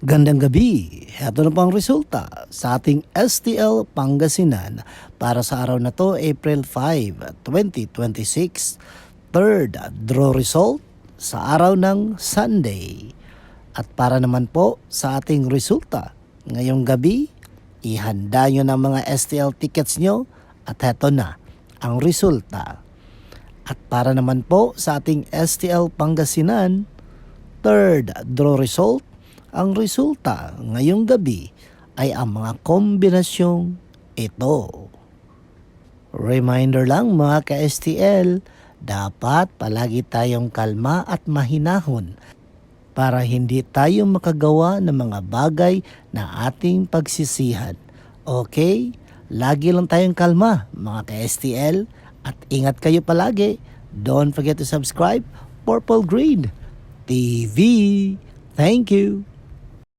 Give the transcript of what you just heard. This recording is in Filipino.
Gandang gabi. Heto na po ang resulta sa ating STL Pangasinan para sa araw na to, April 5, 2026. Third draw result sa araw ng Sunday. At para naman po sa ating resulta ngayong gabi, ihanda nyo ng mga STL tickets nyo at heto na ang resulta. At para naman po sa ating STL Pangasinan, third draw result, ang resulta ngayong gabi ay ang mga kombinasyong ito. Reminder lang mga ka-STL, dapat palagi tayong kalma at mahinahon para hindi tayo makagawa ng mga bagay na ating pagsisihan. Okay? Lagi lang tayong kalma mga ka-STL at ingat kayo palagi. Don't forget to subscribe Purple Green TV. Thank you.